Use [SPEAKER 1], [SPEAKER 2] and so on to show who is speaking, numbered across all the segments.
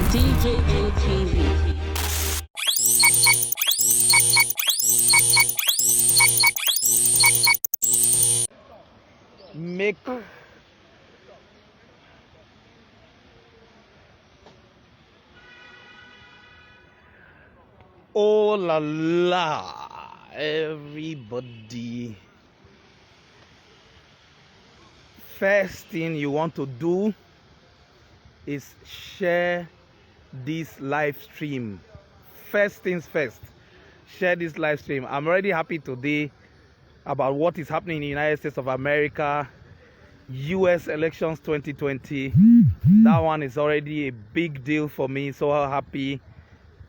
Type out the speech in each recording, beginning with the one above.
[SPEAKER 1] DJM TV.
[SPEAKER 2] Make oh la la, everybody. First thing you want to do is share this live stream. First things first, share this live stream. I'm already happy today about what is happening in the United States of America. US elections 2020, that one is already a big deal for me. So happy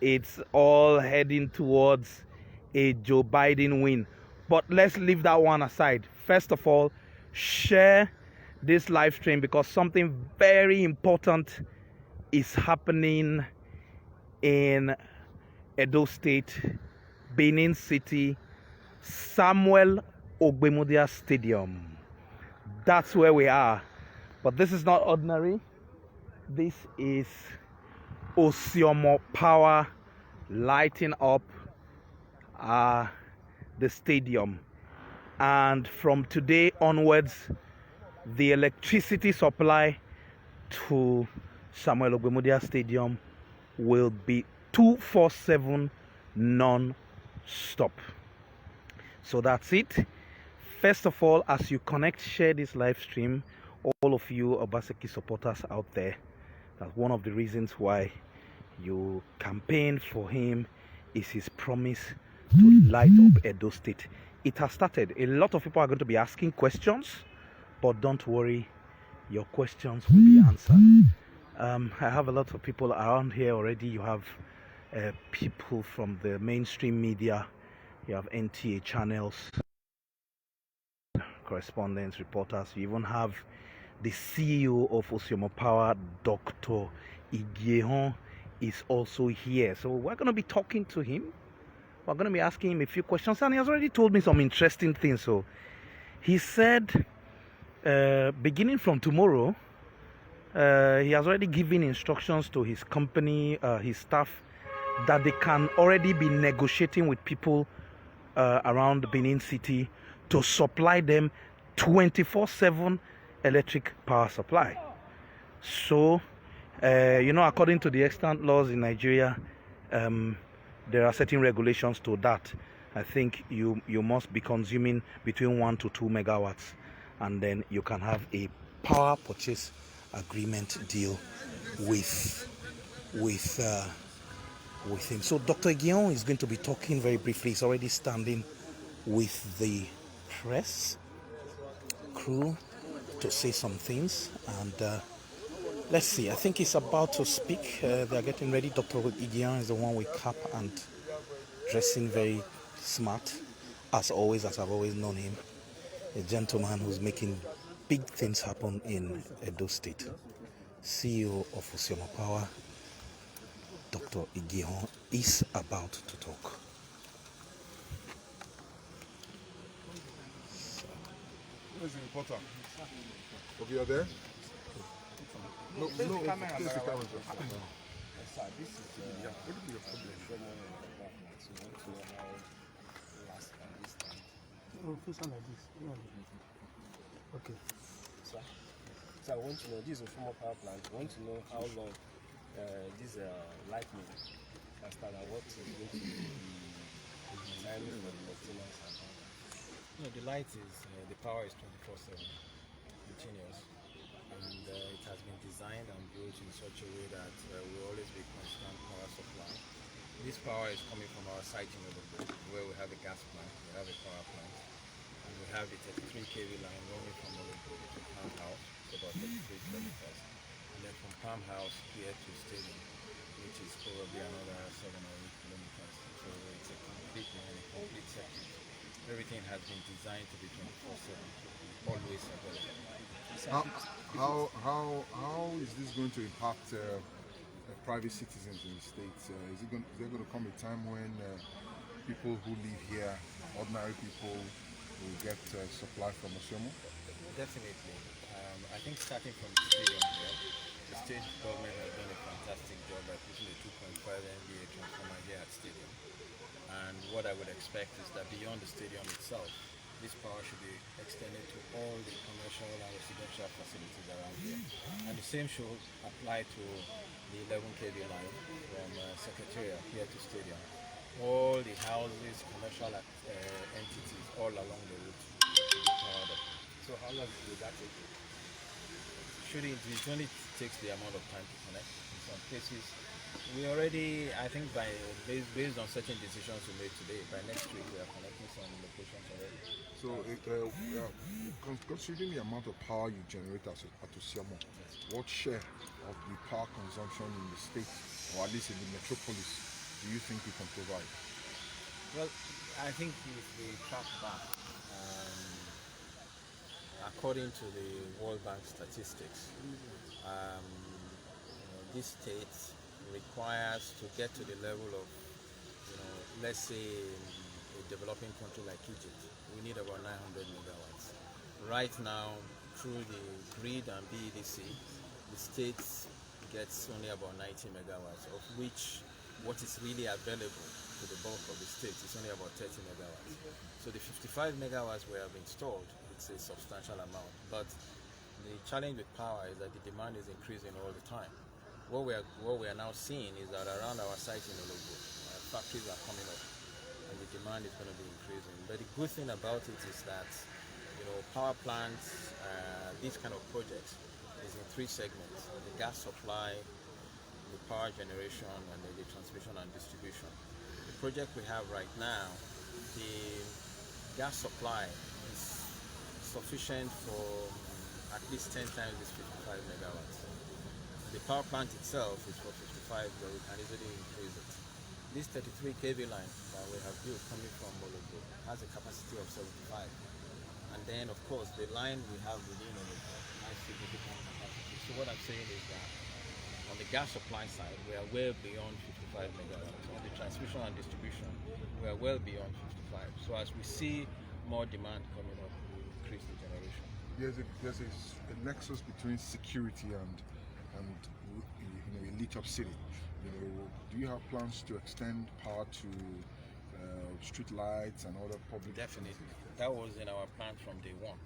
[SPEAKER 2] it's all heading towards a Joe Biden win. But let's leave that one aside. First of all, share this live stream because something very important is happening in Edo State, Benin City, Samuel Ogbemudia Stadium. That's where we are. But this is not ordinary. This is Ossiomo Power lighting up the stadium. And from today onwards, the electricity supply to Samuel Ogbemudia Stadium will be 24/7 non-stop. So that's it. First of all, as you connect, share this live stream. All of you Obaseki supporters out there, that's one of the reasons why you campaign for him, is his promise to light up Edo State. It has started. A lot of people are going to be asking questions, but don't worry, your questions will be answered. I have a lot of people around here already. You have people from the mainstream media, you have NTA channels, correspondents, reporters. You even have the CEO of Ossiomo Power, Dr. Igehon, is also here. So we're going to be talking to him. We're going to be asking him a few questions, and he has already told me some interesting things. So he said beginning from tomorrow, he has already given instructions to his company, his staff, that they can already be negotiating with people around Benin City to supply them 24/7 electric power supply. So according to the extant laws in Nigeria, there are certain regulations to that. I think you must be consuming between 1 to 2 megawatts, and then you can have a power purchase agreement deal with him. So Dr. Guillaume is going to be talking very briefly. He's already standing with the press crew to say some things, and let's see. I think he's about to speak. They're getting ready. Dr. Guillaume is the one with cap and dressing very smart, as always, as I've always known him. A gentleman who's making big things happen in Edo State. CEO of Ossiomo Power, Dr. Igehon, is about to talk.
[SPEAKER 3] Where's the reporter? Okay, you're there? No, face the camera. Face the camera.
[SPEAKER 4] Sir, this is
[SPEAKER 3] What will be your problem?
[SPEAKER 4] face on like this. Okay. Sir, so I want to know, this is a former power plant. I want to know how long this lightning can start and what is going to be the timing for the maintenance.
[SPEAKER 5] No, the light is, the power is 24/7, continuous, and it has been designed and built in such a way that will always be constant power supply. This power is coming from our site in Odobo, where we have a gas plant, we have a power plant, and we have the 33 kV line running from Odobo to Palm House, about 33 kilometers, and then from Palm House here to Stadium, which is probably another 7 or 8 kilometers. So it's a complete circuit. Everything has been designed to be 24/7, always available.
[SPEAKER 3] How is this going to impact private citizens in the States? Is there going to come a time when people who live here, ordinary people, will get supply from Ossiomo?
[SPEAKER 5] Definitely. I think starting from the stadium here, the state government has done a fantastic job by expect is that beyond the stadium itself, this power should be extended to all the commercial and residential facilities around here. And the same should apply to the 11 kV line from Secretariat here to Stadium. All the houses, commercial entities all along the route should be powered up.
[SPEAKER 4] So how long will that take?
[SPEAKER 5] It only takes the amount of time to connect. In some cases, we already, I think based on certain decisions we made today, by next week we are connecting some locations already.
[SPEAKER 3] So, considering the amount of power you generate at Ossiomo, what share of the power consumption in the state, or at least in the metropolis, do you think you can provide?
[SPEAKER 5] Well, I think if we track back, according to the World Bank statistics, this state requires to get to the level of, let's say a developing country like Egypt, we need about 900 megawatts. Right now, through the grid and BEDC, the state gets only about 90 megawatts, of which what is really available to the bulk of the state is only about 30 megawatts. So the 55 megawatts we have installed, it's a substantial amount. But the challenge with power is that the demand is increasing all the time. What we are now seeing is that around our site in Ologbo, factories are coming up, and the demand is going to be increasing. But the good thing about it is that, power plants, these kind of projects, is in three segments: the gas supply, the power generation, and the transmission and distribution. The project we have right now, the gas supply is sufficient for at least 10 times this 55 megawatts. The power plant itself is for 55, but we can easily increase it. This 33 kV line that we have built coming from Ologbo has a capacity of 75. And then, of course, the line we have within Ologbo has significant capacity. So what I'm saying is that on the gas supply side, we are well beyond 55 megawatts. On the transmission and distribution, we are well beyond 55. So as we see more demand coming up, we will increase the generation.
[SPEAKER 3] There's a nexus between security and a lit-up city. Do you have plans to extend power to street lights and other public?
[SPEAKER 5] Definitely. That was in our plan from day one.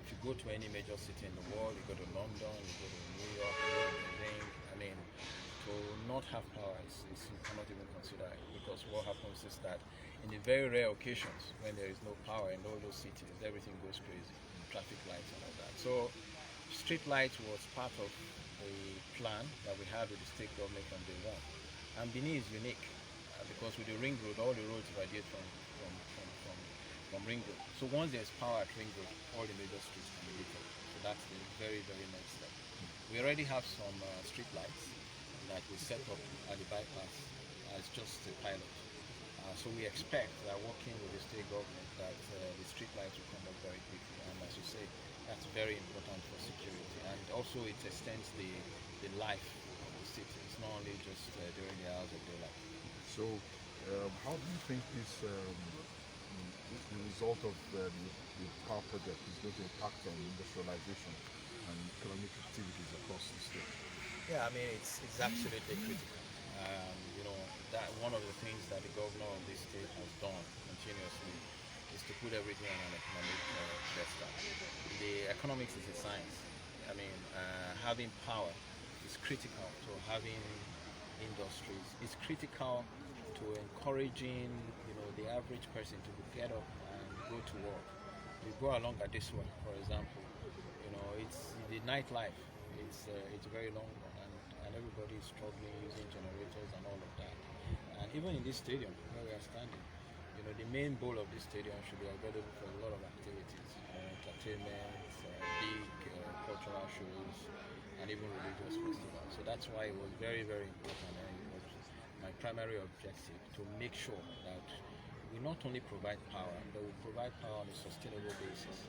[SPEAKER 5] If you go to any major city in the world, you go to London, you go to New York, you go to Beijing, to not have power you cannot even consider it, because what happens is that in the very rare occasions when there is no power in all those cities, everything goes crazy, traffic lights and all that. So street lights was part of a plan that we had with the state government from day one. And Benin is unique because with the ring road, all the roads radiate from ring road. So once there's power at ring road, all the major streets can be lit up. So that's the very, very next step. We already have some street lights that we set up at the bypass as just a pilot. So we expect that working with the state government that the street lights will come up very quickly. And as you say, that's very important for security. And also it extends the life of the city. It's not only just during the hours of daylight.
[SPEAKER 3] So how do you think the result of the power project is going to impact on industrialization and economic activities across the state?
[SPEAKER 5] Yeah, I mean, it's absolutely critical. That one of the things that the governor of this state has done continuously is to put everything on an economic pedestal. The economics is a science. I mean, having power is critical to having industries. It's critical to encouraging, the average person to get up and go to work. You go along at this one, for example. It's the nightlife. It's very long, and everybody is struggling using generators and all of that. And even in this stadium where we are standing, the main goal of this stadium should be available for a lot of activities, entertainment, big cultural shows, and even religious festivals. So that's why it was very, very important, and it was my primary objective to make sure that we not only provide power, but we provide power on a sustainable basis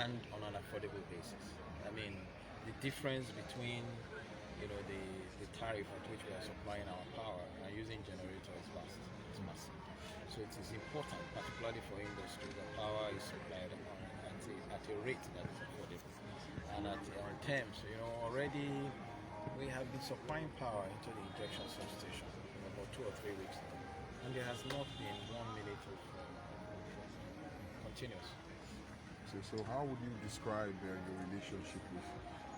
[SPEAKER 5] and on an affordable basis. I mean, the difference between the tariff at which we are supplying our power and using generators is massive. So it is important, particularly for industry, that power is supplied at a rate that is affordable. And on terms, already we have been supplying power into the injection substation in about 2 or 3 weeks now. and there has not been 1 minute of continuous.
[SPEAKER 3] So how would you describe your relationship with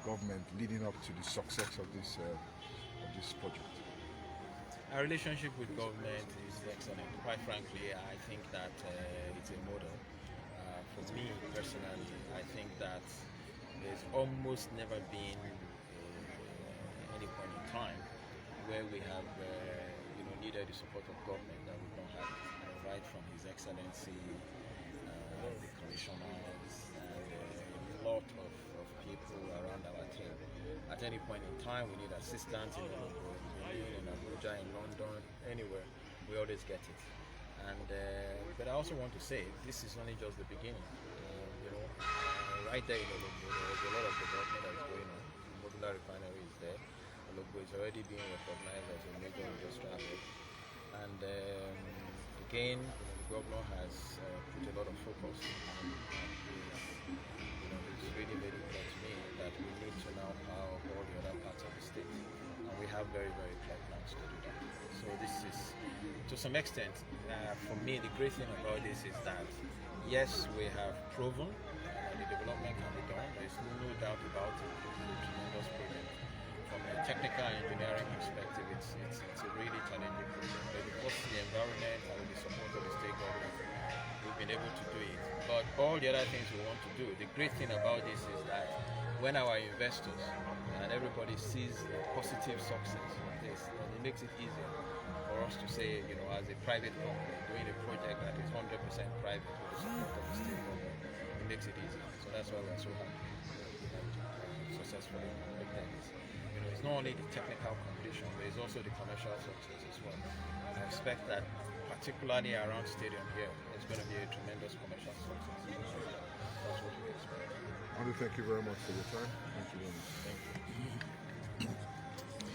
[SPEAKER 3] government leading up to the success of this project?
[SPEAKER 5] Our relationship with government is excellent. Quite frankly, I think that it's a model. For me personally, I think that there's almost never been any point in time where we have needed the support of government that we don't have it. Right from His Excellency, the commissioners, and a lot of people around our team. At any point in time, we need assistance in Berlin, in Abuja, in London, anywhere. We always get it. And but I also want to say this is only just the beginning. Right there in Ologbo, there's a lot of development that is going on. The modular refinery is there. Ologbo is already being recognized as a major industrial hub. And again, the governor has put a lot of focus on it's really very clear to me that we need to now power all the other parts of the state. And we have very, very clear plans to do that. So this is, to some extent, for me, the great thing about this is that, yes, we have proven that the development can be done. There's no doubt about it. It's a tremendous project. From a technical engineering perspective, it's a really challenging project. But because of the environment and with the support of the state government, we've been able to do it. But all the other things we want to do, the great thing about this is that when our investors and everybody sees the positive success of this, then it makes it easier for us to say, as a private company doing a project that is 100% private with the support of the state government, it makes it easier. So that's why we're so happy to successfully make this. It's not only the technical completion, but it's also the commercial success as well. I expect that, particularly around stadium here, it's going to be a tremendous commercial success. That's what we expect.
[SPEAKER 3] I want to thank you very much for your time. Thank you very much. Thank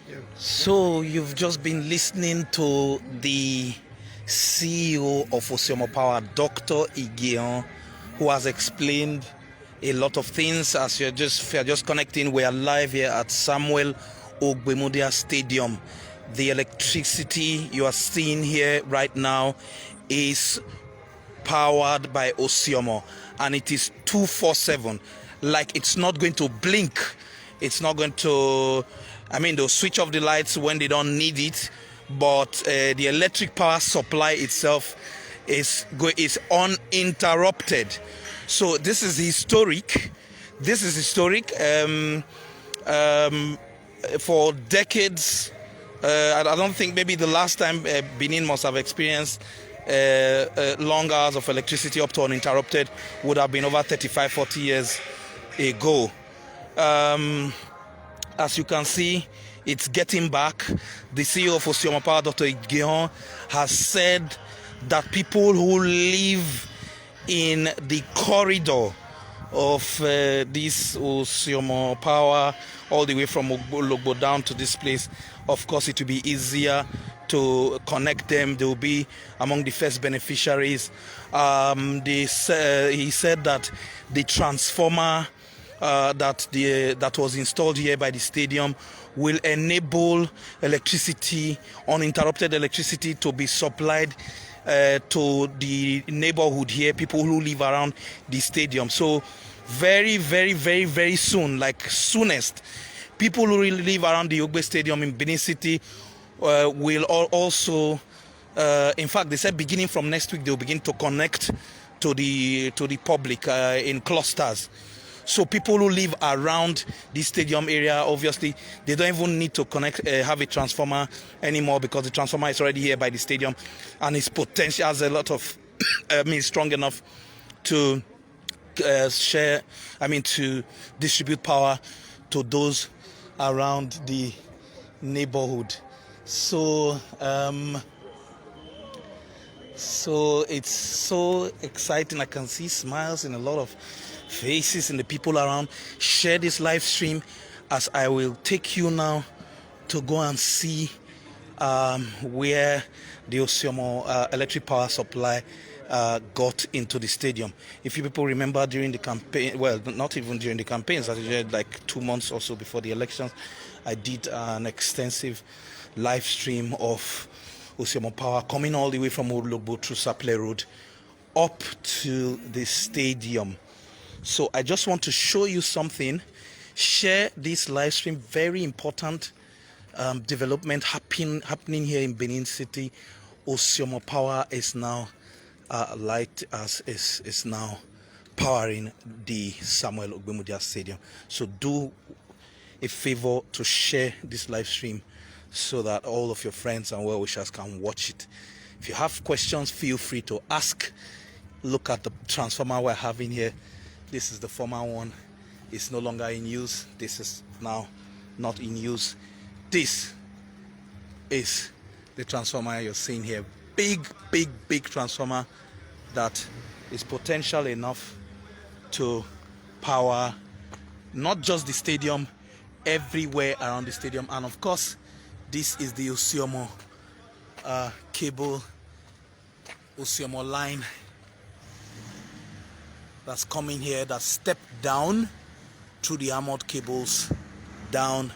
[SPEAKER 3] you.
[SPEAKER 2] So you've just been listening to the CEO of Ossiomo Power, Dr. Igion, who has explained a lot of things. As you're just connecting, we are live here at Samuel Ogbemudia Stadium. The electricity you are seeing here right now is powered by Ossiomo, and it is 24/7. Like, it's not going to blink. It's not going to, they'll switch off the lights when they don't need it, but the electric power supply itself is uninterrupted. So this is historic. This is historic. For decades, I don't think, maybe the last time Benin must have experienced long hours of electricity up to uninterrupted would have been over 35-40 years ago. As you can see, it's getting back. The CEO of Ossiomo Power, Dr. Igion, has said that people who live in the corridor of this Ossiomo Power, all the way from Ologbo down to this place, of course it will be easier to connect them. They will be among the first beneficiaries. He said that the transformer that was installed here by the stadium will enable electricity, uninterrupted electricity, to be supplied to the neighborhood here, people who live around the stadium. So very, very, very, very soon, like soonest, people who live around the Ogbe Stadium in Benin City will also, in fact, they said beginning from next week, they'll begin to connect to the public in clusters. So people who live around the stadium area, obviously, they don't even need to have a transformer anymore, because the transformer is already here by the stadium, and its potential has a lot of, strong enough to to distribute power to those around the neighborhood. So it's so exciting. I can see smiles in a lot of faces and the people around. Share this live stream, as I will take you now to go and see where the Ossiomo electric power supply got into the stadium. If you people remember, during the campaign, well, not even during the campaigns, like 2 months or so before the elections, I did an extensive live stream of Ossiomo Power, coming all the way from Ologbo through Saple Road up to the stadium. So I just want to show you something. Share this live stream. Very important development happening here in Benin City. Ossiomo Power is now is now powering the Samuel Ogbemudia Stadium. So do a favor to share this live stream so that all of your friends and well-wishers can watch it. If you have questions, feel free to ask. Look at the transformer we're having here. This is the former one. It's no longer in use. This is now not in use. This is the transformer you're seeing here. Big transformer that is potential enough to power not just the stadium, everywhere around the stadium. And of course, this is the Ossiomo cable, Ossiomo line that's coming here, that stepped down through the armored cables down,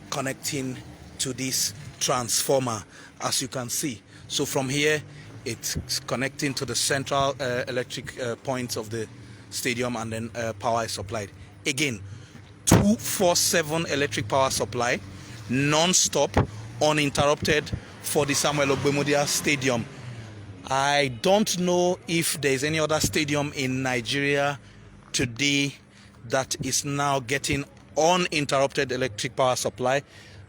[SPEAKER 2] connecting to this transformer, as you can see. So from here, it's connecting to the central electric points of the stadium, and then power is supplied. Again, 24/7 electric power supply, non-stop, uninterrupted for the Samuel Ogbemudia Stadium. I don't know if there's any other stadium in Nigeria today that is now getting uninterrupted electric power supply.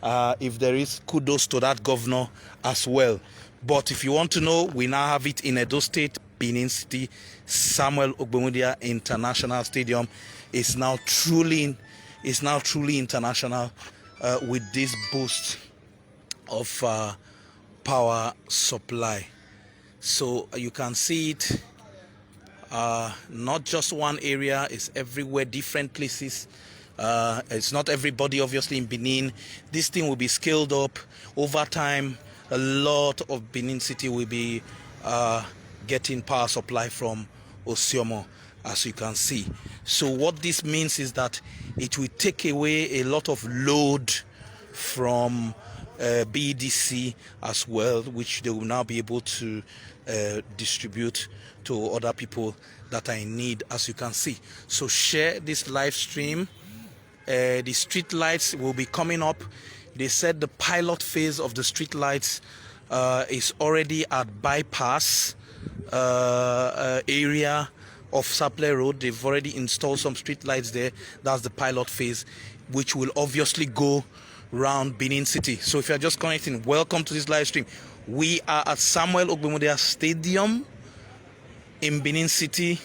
[SPEAKER 2] If there is, kudos to that governor as well. But if you want to know, we now have it in Edo State, Benin City. Samuel Ogbemudia International Stadium is now truly international with this boost of power supply. So you can see it, not just one area, it's everywhere, different places. It's not everybody obviously in Benin. This thing will be scaled up over time. A lot of Benin City will be getting power supply from Ossiomo, as you can see. So what this means is that it will take away a lot of load from BDC as well, which they will now be able to distribute to other people that are in need, as you can see. So share this live stream. The street lights will be coming up. They said the pilot phase of the street lights is already at bypass area of Saple Road. They've already installed some street lights there. That's the pilot phase, which will obviously go around Benin City. So if you're just connecting, welcome to this live stream. We are at Samuel Ogbemudia Stadium in Benin City,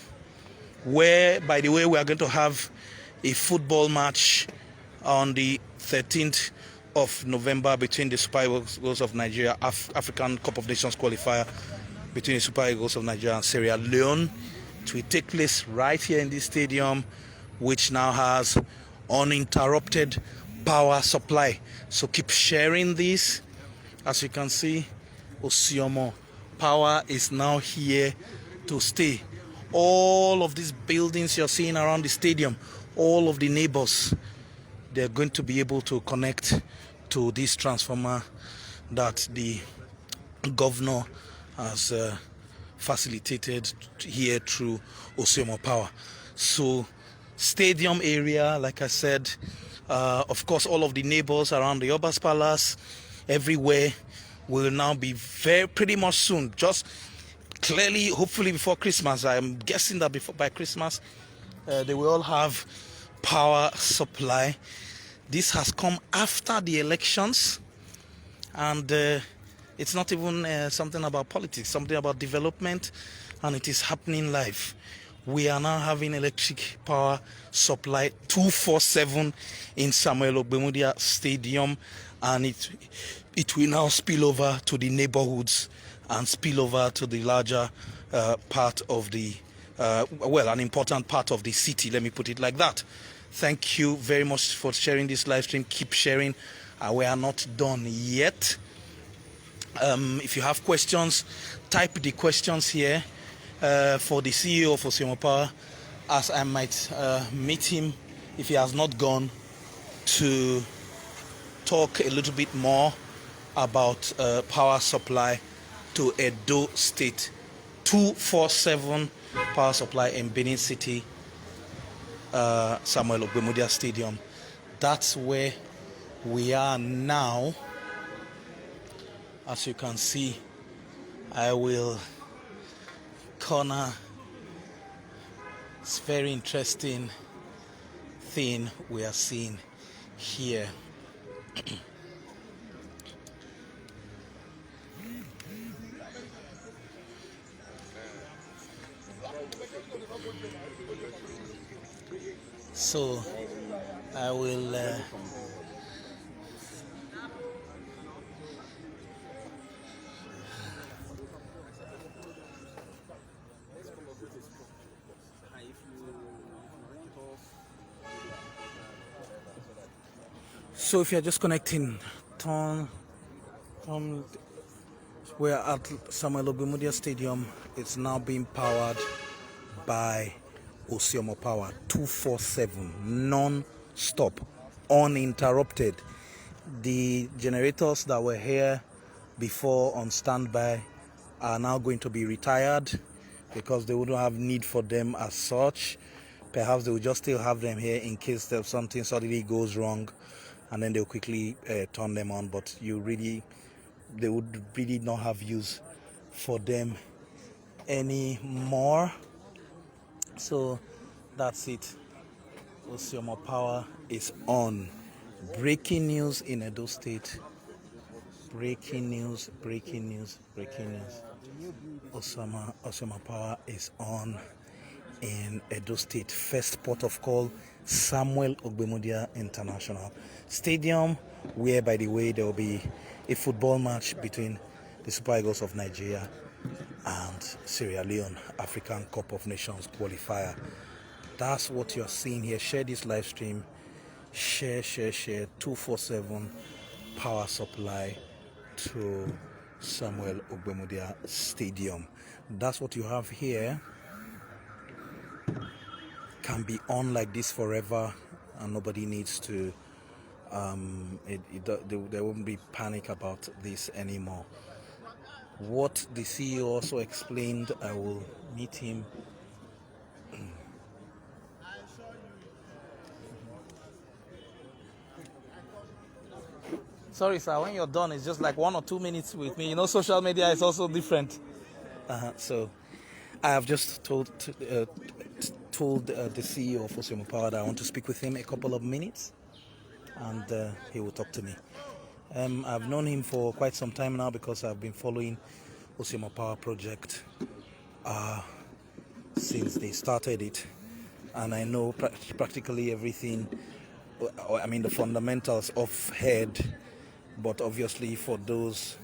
[SPEAKER 2] where, by the way, we are going to have a football match on the 13th of November between the Super Eagles of Nigeria, African Cup of Nations qualifier between the Super Eagles of Nigeria and Sierra Leone. It will take place right here in this stadium, which now has uninterrupted power supply. So keep sharing this. As you can see, Ossiomo Power is now here to stay. All of these buildings you're seeing around the stadium, all of the neighbors, they're going to be able to connect to this transformer that the governor has facilitated here through Ossiomo Power. So stadium area, like I said, of course, all of the neighbors around the Obas Palace, everywhere, will now be pretty much soon. Just clearly, hopefully before Christmas. I'm guessing that by Christmas, they will all have power supply. This has come after the elections, and it's not even something about politics, something about development, and it is happening live. We are now having electric power supply 24/7 in Samuel Ogbemudia Stadium, and it will now spill over to the neighborhoods and spill over to the larger part of the, an important part of the city, let me put it like that. Thank you very much for sharing this live stream. Keep sharing. We are not done yet. If you have questions, type the questions here for the CEO of Ossiomo Power, as I might meet him, if he has not gone, to talk a little bit more about power supply to Edo State. 247 power supply in Benin City, Samuel Ogbemudia Stadium. That's where we are now. As you can see, I will corner. It's very interesting thing we are seeing here. So I will so if you're just connecting, we're at Samuel Ogbemudia Stadium. It's now being powered by Ossiomo Power 247 non-stop, uninterrupted. The generators that were here before on standby are now going to be retired because they wouldn't have need for them as such. Perhaps they will just still have them here in case there's something suddenly goes wrong, and then they'll quickly turn them on. But they would really not have use for them anymore. So that's it. Ossiomo Power is on. Breaking news in Edo State. Breaking news. Ossiomo Power is on in Edo State. First port of call, Samuel Ogbemudia International Stadium, where, by the way, there will be a football match between the Super Eagles of Nigeria and Sierra Leone African Cup of Nations qualifier. That's what you're seeing here. Share this live stream. Share. 247 power supply to Samuel Ogbemudia Stadium. That's what you have here. Can be on like this forever, and nobody needs to there won't be panic about this anymore. What the CEO also explained, I will meet him. Sorry, sir, when you're done, it's just like 1 or 2 minutes with me. You know, social media is also different. So I have just told the CEO of Ossiomo Power that I want to speak with him a couple of minutes, and he will talk to me. I've known him for quite some time now because I've been following Ossiomo Power project since they started it, and I know practically everything. I mean, the fundamentals of head, but obviously for those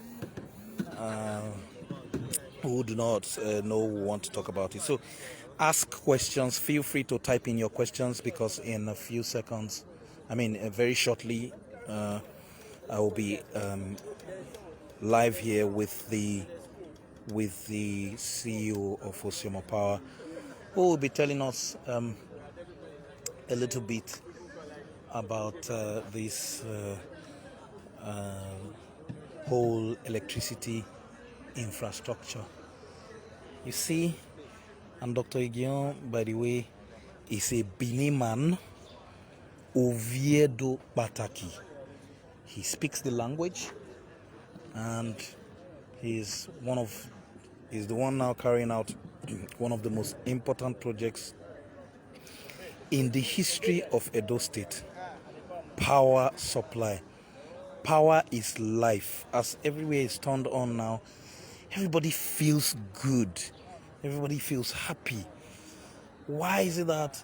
[SPEAKER 2] who do not know, who want to talk about it. So ask questions. Feel free to type in your questions, because in a few seconds, very shortly, I will be live here with the CEO of Ossiomo Power, who will be telling us a little bit about this whole electricity infrastructure. You see, and Dr. Igion, by the way, is a Benin man, Oviedo Bataki. He speaks the language, and he's the one now carrying out one of the most important projects in the history of Edo State. Power supply. Power is life. As everywhere is turned on now, everybody feels good. Everybody feels happy. Why is it that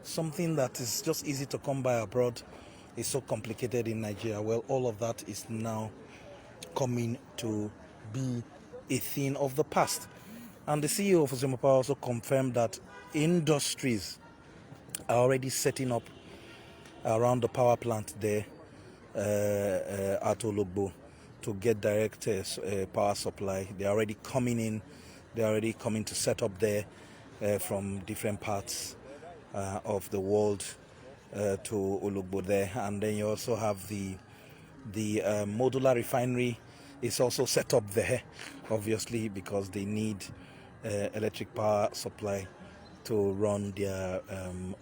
[SPEAKER 2] something that is just easy to come by abroad is so complicated in Nigeria? Well, all of that is now coming to be a thing of the past. And the CEO of Ossiomo Power also confirmed that industries are already setting up around the power plant there at Ologbo to get direct power supply. They're already coming in. They're already coming to set up there from different parts of the world to Ologbo there. And then you also have the modular refinery is also set up there, obviously, because they need electric power supply to run their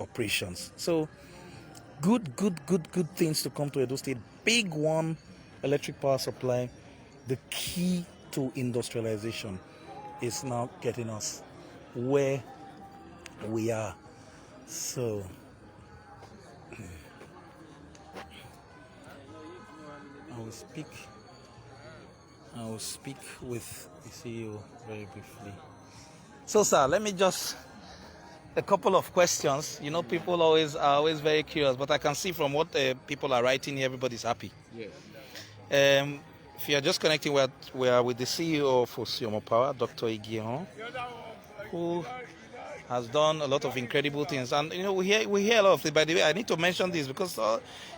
[SPEAKER 2] operations. So good things to come to Edo State. Big one, electric power supply. The key to industrialization is now getting us where we are. So I will speak with the CEO very briefly. So, sir, let me just a couple of questions. You know, people are always very curious, but I can see from what people are writing here, everybody's happy.
[SPEAKER 3] Yes.
[SPEAKER 2] If you are just connecting, we are with the CEO of Ossiomo Power, Dr. Igion, who has done a lot of incredible things. And you know, we hear a lot of it. By the way, I need to mention this because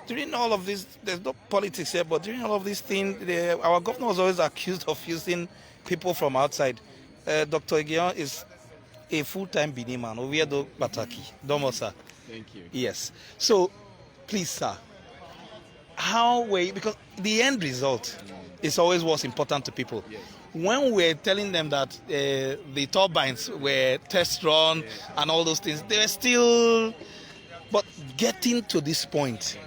[SPEAKER 2] during all of this, there's no politics here, but during all of these things, our governor was always accused of using people from outside. Dr. Igion is a full-time Benin man, Oviedo Bataki. Domo, sir.
[SPEAKER 6] Thank you.
[SPEAKER 2] Yes. So, please, sir, because the end result is always what's important to people.
[SPEAKER 6] Yes.
[SPEAKER 2] When we're telling them that the turbines were test run and all those things, they were still, but getting to this point,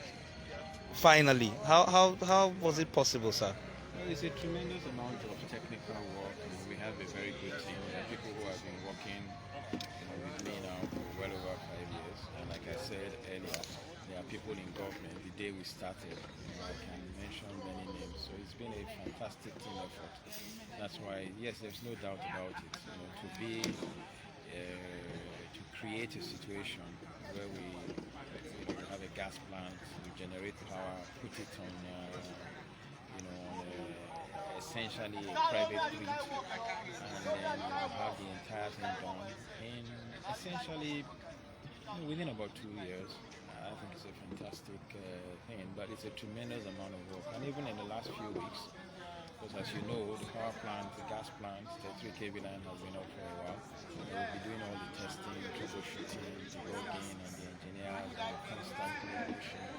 [SPEAKER 2] finally, how was it possible, sir?
[SPEAKER 6] Well, it's a tremendous amount of technical work. We have a very good team. There are people who have been working with me now for well over 5 years. And like I said earlier, there are people in government. The day we started, I can mention many names. So it's been a fantastic team effort. That's why, yes, there's no doubt about it. To create a situation where we have a gas plant, we generate power, put it on, essentially a private grid, and then have the entire thing done in essentially within about 2 years. I think it's a fantastic thing, but it's a tremendous amount of work. And even in the last few weeks, because as you know, the power plant, the gas plant, the 3 kV line has been up for a while. We'll be doing all the testing, troubleshooting, debugging, and the engineers are constantly pushing.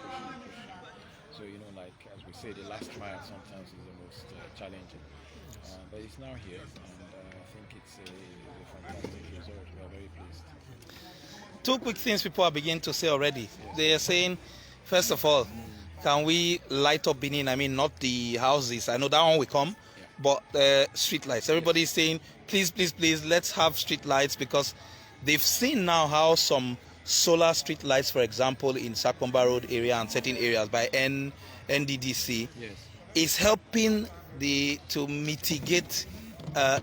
[SPEAKER 6] So, like as we say, the last mile sometimes is the most challenging. But it's now here, and I think it's a fantastic result. We are very pleased.
[SPEAKER 2] 2 quick things people are beginning to say already. Yes. They are saying, first of all, can we light up Benin? I mean, not the houses. I know that one will come, but street lights. Everybody is saying, please, let's have street lights, because they've seen now how some solar street lights, for example, in Sakomba Road area and certain areas by NDDC, is helping to mitigate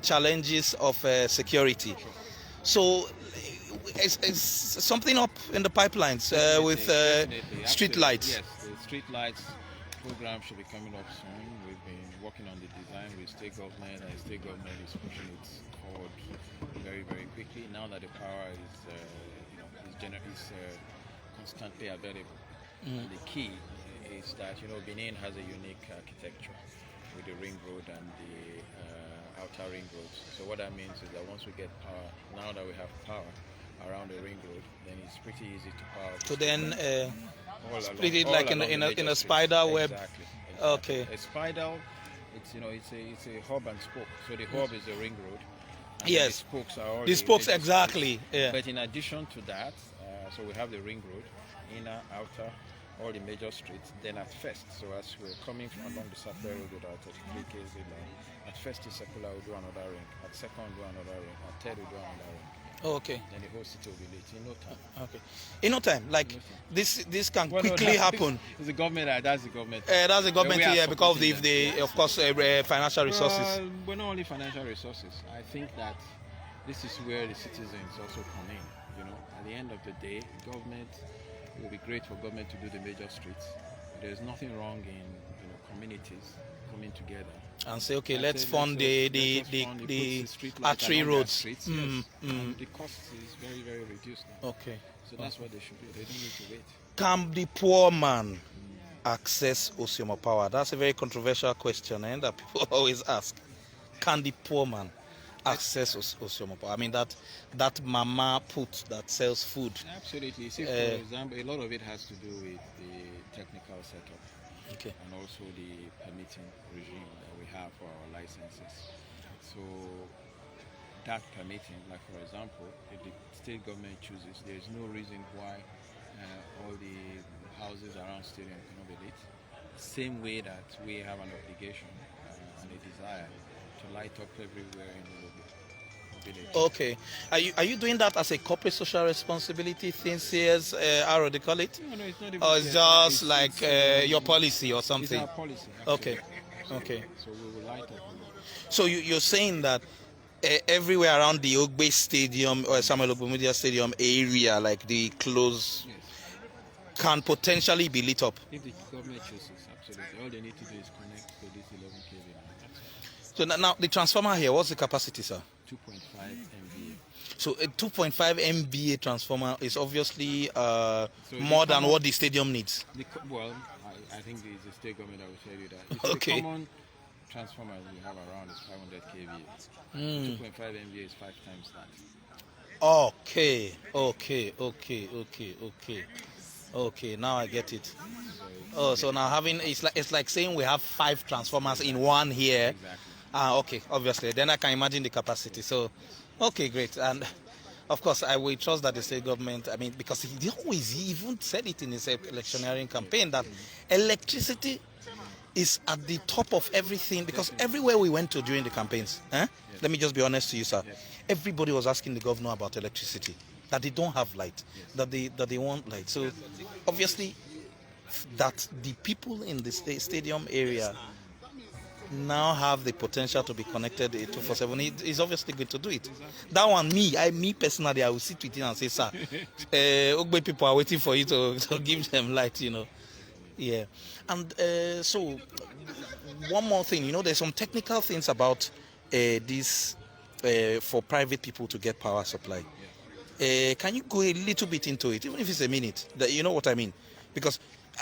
[SPEAKER 2] challenges of security. So it's something up in the pipelines with street lights.
[SPEAKER 6] Yes, the street lights program should be coming up soon. We've been working on the design with state government, and the state government is pushing it forward very, very quickly. Now that the power is constantly available. And the key is that Benin has a unique architecture with the ring road and the outer ring roads. So what that means is that once we get power, now that we have power around the ring road, then it's pretty easy to power.
[SPEAKER 2] So then split it like in a spider web.
[SPEAKER 6] Exactly.
[SPEAKER 2] Okay.
[SPEAKER 6] A spider, it's a hub and spoke. So the hub is the ring road. And
[SPEAKER 2] yes.
[SPEAKER 6] The spokes are all
[SPEAKER 2] the spokes exactly. Yeah.
[SPEAKER 6] But in addition to that, so we have the ring road, inner, outer, all the major streets. Then at first, so as we're coming along the Sapphire Road with our 33 kV line, at first the circular will do another ring, at second will do another ring, at third will do another ring.
[SPEAKER 2] Oh, okay.
[SPEAKER 6] Then the whole city will be lit in no time.
[SPEAKER 2] Okay. In no time, like no time. This can quickly happen.
[SPEAKER 6] It's the government. That's the government.
[SPEAKER 2] That's the government here because of the of course financial resources.
[SPEAKER 6] Well, not only financial resources. I think that this is where the citizens also come in. At the end of the day, government, it will be great for government to do the major streets. There's nothing wrong in communities coming together
[SPEAKER 2] and say, okay, let's fund the artery roads.
[SPEAKER 6] Streets, the cost is very, very reduced now.
[SPEAKER 2] Okay.
[SPEAKER 6] So that's what they should do. They don't need to wait.
[SPEAKER 2] Can the poor man access Ossiomo Power? That's a very controversial question that people always ask. Can the poor man access Ossiomo Power? I mean, that mama put that sells food.
[SPEAKER 6] Absolutely. See, for example, a lot of it has to do with the technical setup. and also the permitting regime that we have for our licenses. So that permitting, like for example, if the state government chooses, there is no reason why all the houses around stadium cannot be lit. Same way that we have an obligation and a desire to light up everywhere in the village.
[SPEAKER 2] Okay. Are you doing that as a corporate social responsibility thing, CS, how do they call it?
[SPEAKER 6] No, it's not even.
[SPEAKER 2] Or it's just like your policy or
[SPEAKER 6] It's
[SPEAKER 2] something?
[SPEAKER 6] our policy.
[SPEAKER 2] Okay.
[SPEAKER 6] Absolutely.
[SPEAKER 2] Okay.
[SPEAKER 6] So we will light up.
[SPEAKER 2] So you're saying that everywhere around the Ogbe Stadium or Samuel Ogbemudia Stadium area, like the close,
[SPEAKER 6] Yes.
[SPEAKER 2] can potentially be lit up.
[SPEAKER 6] If the government chooses, absolutely. All they need to do is connect to this 11 kV line.
[SPEAKER 2] So now the transformer here, what's the capacity, sir?
[SPEAKER 6] 2.5 MVA.
[SPEAKER 2] So a 2.5 MVA transformer is obviously
[SPEAKER 6] So
[SPEAKER 2] more
[SPEAKER 6] the
[SPEAKER 2] than
[SPEAKER 6] common-
[SPEAKER 2] what the stadium needs.
[SPEAKER 6] Well, I think it's the state government that will tell you that.
[SPEAKER 2] Okay.
[SPEAKER 6] The common transformers we have around is 500 kVA. 2.5 MVA is 5 times that.
[SPEAKER 2] Okay. Now I get it. Oh, so now it's like saying we have 5 transformers in one here.
[SPEAKER 6] Exactly.
[SPEAKER 2] Okay, obviously. Then I can imagine the capacity. So, okay, great. And of course, I will trust that the state government, I mean, because he even said it in his electioneering campaign that electricity is at the top of everything, because everywhere we went to during the campaigns, let me just be honest to you, sir, everybody was asking the governor about electricity, that they don't have light, that they want light. So obviously that the people in the stadium area now have the potential to be connected 24/7. It's obviously going to do it. That one, me personally, I will sit with him and say, sir, Ogbe people are waiting for you to give them light, you know. Yeah. And so one more thing, there's some technical things about this for private people to get power supply. Can you go a little bit into it, even if it's a minute? You know what I mean? Because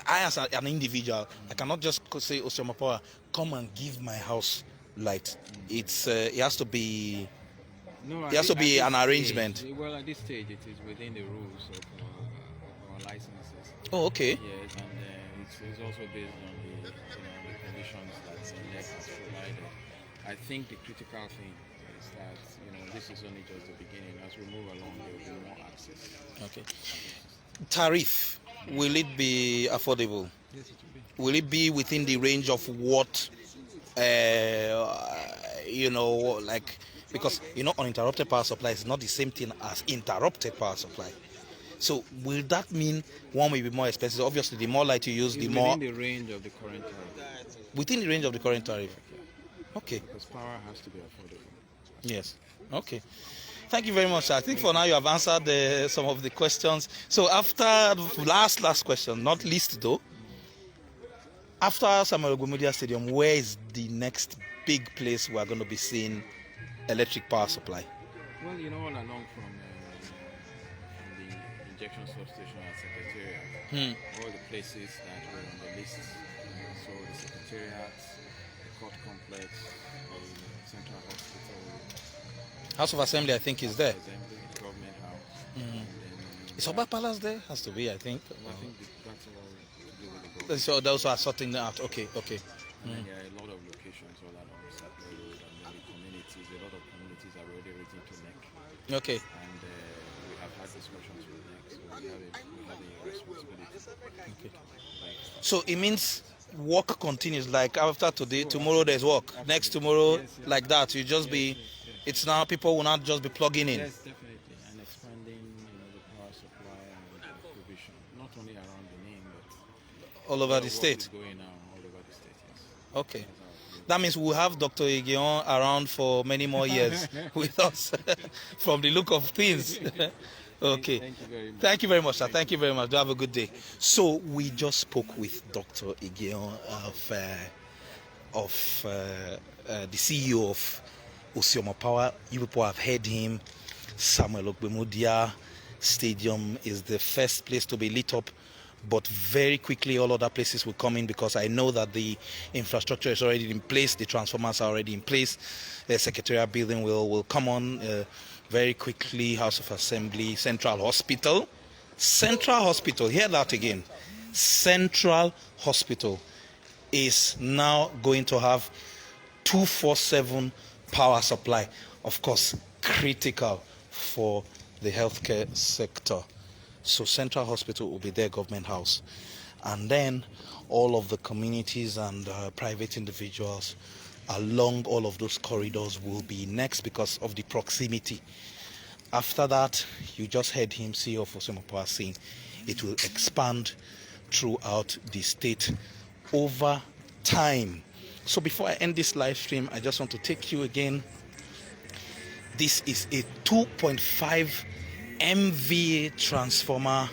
[SPEAKER 2] I, as an individual, I cannot just say, Ossiomo Power, come and give my house light. It has to be.
[SPEAKER 6] No,
[SPEAKER 2] It has to be an arrangement.
[SPEAKER 6] Well, at this stage, it is within the rules of our licenses.
[SPEAKER 2] Oh, okay.
[SPEAKER 6] Yes, and it's also based on the conditions that NEC has provided. I think the critical thing is that this is only just the beginning. As we move along, there will be more access.
[SPEAKER 2] Okay. Tariff, will it be affordable?
[SPEAKER 6] Yes, it will be.
[SPEAKER 2] Will it be within the range of what, like, because, uninterrupted power supply is not the same thing as interrupted power supply. So will that mean one will be more expensive? Obviously, the more light you use, the more...
[SPEAKER 6] Within the range of the current tariff.
[SPEAKER 2] Within the range of the current tariff? Okay.
[SPEAKER 6] Because power has to be affordable.
[SPEAKER 2] Yes. Okay. Thank you very much, sir. I think for now you have answered some of the questions. So after the last question, not least though, after Samuel Ogbemudia Stadium, where is the next big place we are going to be seeing electric power supply?
[SPEAKER 6] Well, all along from the injection substation at Secretariat, all the places that were on the list. So the Secretariat, the Court Complex, the Central Hospital,
[SPEAKER 2] House of Assembly, I think, is there.
[SPEAKER 6] Assembly, Government House. And then,
[SPEAKER 2] Is Oba Palace there? Has to be, I think.
[SPEAKER 6] I think that's all to do with the government.
[SPEAKER 2] So those are sorting out. Okay.
[SPEAKER 6] And then there are a lot of locations all along the Saturday Road, and then the communities, a lot of communities are already written to NEC.
[SPEAKER 2] Okay.
[SPEAKER 6] And we have had discussions with NEC, so we have a responsibility.
[SPEAKER 2] Okay. So it means work continues, like after today, tomorrow there's work. Next tomorrow, like that. You just be, it's now people will not just be plugging in.
[SPEAKER 6] Yes, definitely, and expanding the power supply and provision, not only around the name, but
[SPEAKER 2] All over the
[SPEAKER 6] work
[SPEAKER 2] state.
[SPEAKER 6] is going on all over the state. Yes.
[SPEAKER 2] Okay. That means we'll have Dr. Igion around for many more years with us from the look of things. Okay.
[SPEAKER 6] Thank you very much.
[SPEAKER 2] Thank you very much, sir. Thank you very much. Do have a good day. So we just spoke with Dr. Igion of the CEO of Ossiomo Power. You people have heard him. Samuel Ogbemudia Stadium is the first place to be lit up, but very quickly all other places will come in, because I know that the infrastructure is already in place, the transformers are already in place, the Secretariat building will come on very quickly, House of Assembly, Central Hospital, hear that again, Central Hospital is now going to have 24/7 power supply. Of course, critical for the healthcare sector. So Central Hospital will be their government house. And then all of the communities and private individuals along all of those corridors will be next because of the proximity. After that, you just heard him, CEO of Ossiomo Power, saying it will expand throughout the state over time. So before I end this live stream, I just want to take you again. This is a 2.5 MVA transformer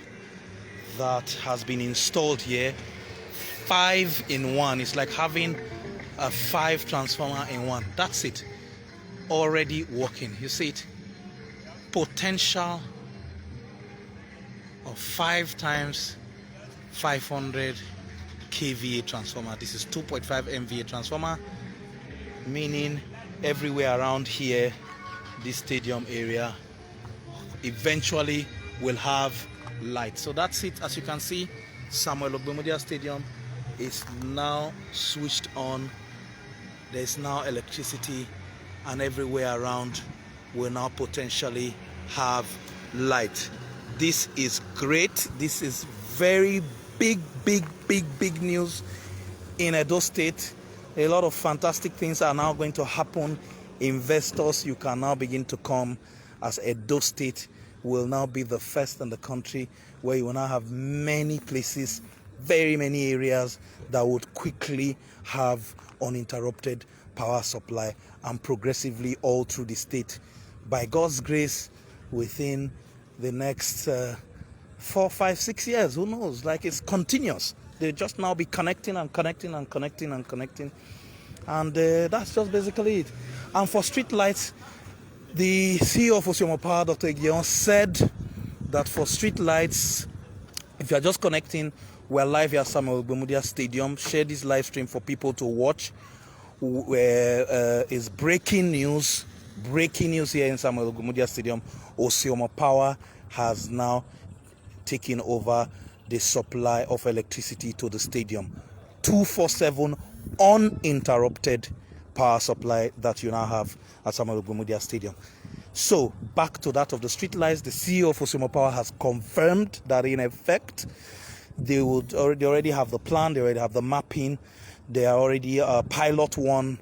[SPEAKER 2] that has been installed here. 5 in 1. It's like having a 5 transformer in 1. That's it. Already working. You see it? Potential of 5 times 500 kVA transformer. This is 2.5 MVA transformer, meaning everywhere around here, this stadium area eventually will have light. So that's it. As you can see, Samuel Ogbemudia Stadium is now switched on. There's now electricity, and everywhere around will now potentially have light. This is great. This is very big news in Edo State. A lot of fantastic things are now going to happen. Investors, you can now begin to come, as Edo State will now be the first in the country where you will now have many places, very many areas that would quickly have uninterrupted power supply, and progressively all through the state. By God's grace, within the next 4, 5, 6 years, who knows? Like, it's continuous. They'll just now be connecting and connecting and connecting and connecting. And that's just basically it. And for street lights, the CEO of Ossiomo Power, Dr. Egion, said that for street lights, if you are just connecting, we're live here at Samuel Ogbemudia Stadium. Share this live stream for people to watch. Where is breaking news here in Samuel Ogbemudia Stadium. Ossiomo Power has now taken over the supply of electricity to the stadium. 24/7 uninterrupted power supply that you now have at Samuel Ogbemudia Stadium. So back to that of the street lights, the CEO of Ossiomo Power has confirmed that in effect they already have the plan, they already have the mapping, they are already pilot 1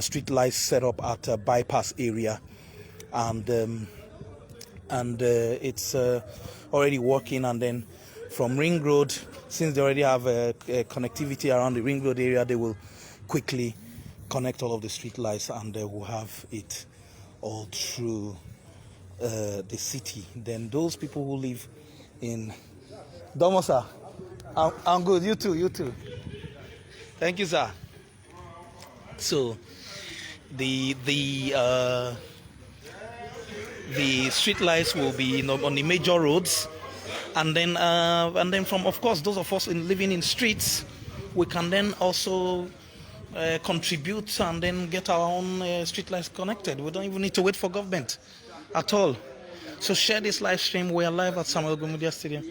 [SPEAKER 2] street lights set up at a bypass area, and it's already working. And then from Ring Road, since they already have connectivity around the Ring Road area, they will quickly connect all of the street lights, and they will have it all through the city. Then those people who live in Domo, sir, I'm good. You too. Thank you, sir. So the street lights will be on the major roads, and then from, of course, those of us living in streets, we can then also contribute and then get our own street lights connected. We don't even need to wait for government at all. So share this live stream. We are live at Samuel Ogbemudia Stadium.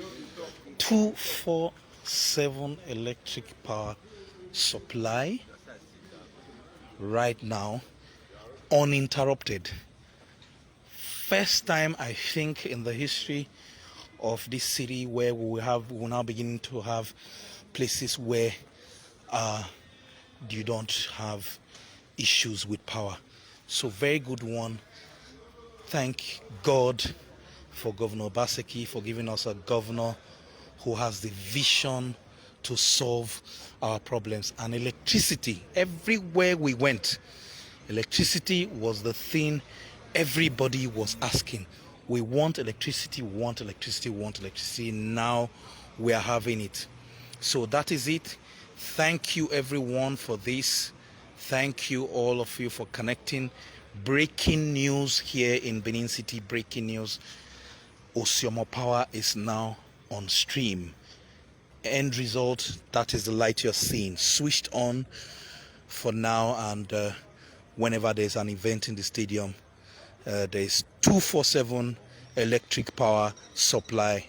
[SPEAKER 2] 24/7 electric power supply right now, uninterrupted. First time, I think, in the history of this city where we're now beginning to have places where you don't have issues with power. So very good one. Thank God for Governor Obaseki for giving us a governor who has the vision to solve our problems. And electricity, everywhere we went, electricity was the thing everybody was asking. We want electricity, we want electricity, we want electricity. Now we are having it. So that is it. Thank you everyone for this. Thank you all of you for connecting. Breaking news here in Benin City, breaking news. Ossiomo Power is now on stream. End result, that is the light you're seeing, switched on for now, and whenever there's an event in the stadium, there's 24/7 electric power supply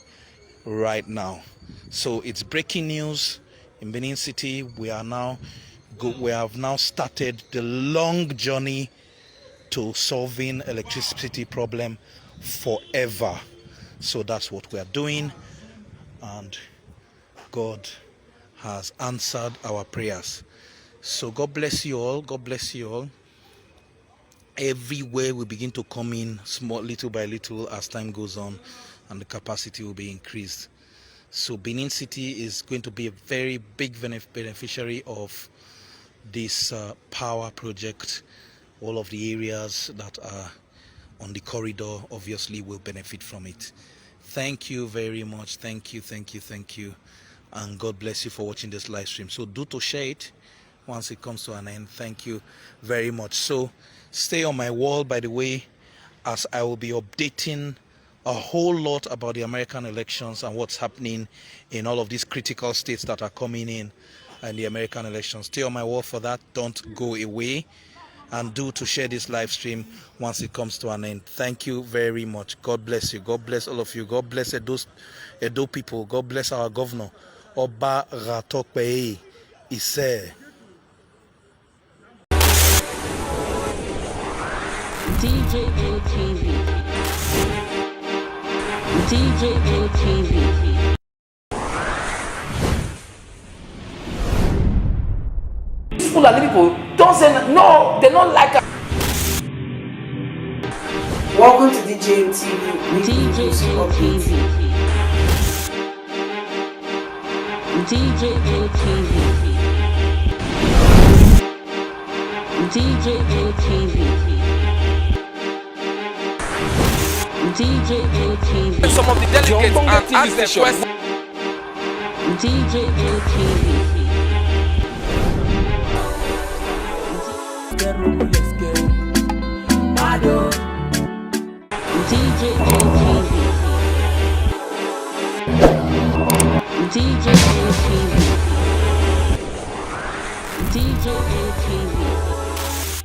[SPEAKER 2] right now. So it's breaking news. In Benin City, we have now started the long journey to solving electricity problem forever. So that's what we are doing, and God has answered our prayers. So God bless you all. God bless you all. Everywhere we begin to come in small, little by little, as time goes on, and the capacity will be increased. So Benin City is going to be a very big beneficiary of this power project. All of the areas that are on the corridor obviously will benefit from it. Thank you very much. Thank you. And God bless you for watching this live stream. So do to share it once it comes to an end. Thank you very much. So stay on my wall, by the way, as I will be updating a whole lot about the American elections and what's happening in all of these critical states that are coming in and the American elections. Stay on my wall for that. Don't go away. And do to share this live stream once it comes to an end. Thank you very much. God bless you. God bless all of you. God bless Edo people. God bless our governor, Oba Ratokpei Ise.
[SPEAKER 1] DJM TV. DJM TV.
[SPEAKER 7] Fulani people don't say no, they don't like us. Welcome to DJM TV.
[SPEAKER 1] DJM TV. DJM TV. DJM TV. DJM TV.
[SPEAKER 7] Some of the delegates and ask the question.
[SPEAKER 1] DJM TV.
[SPEAKER 7] Let's go.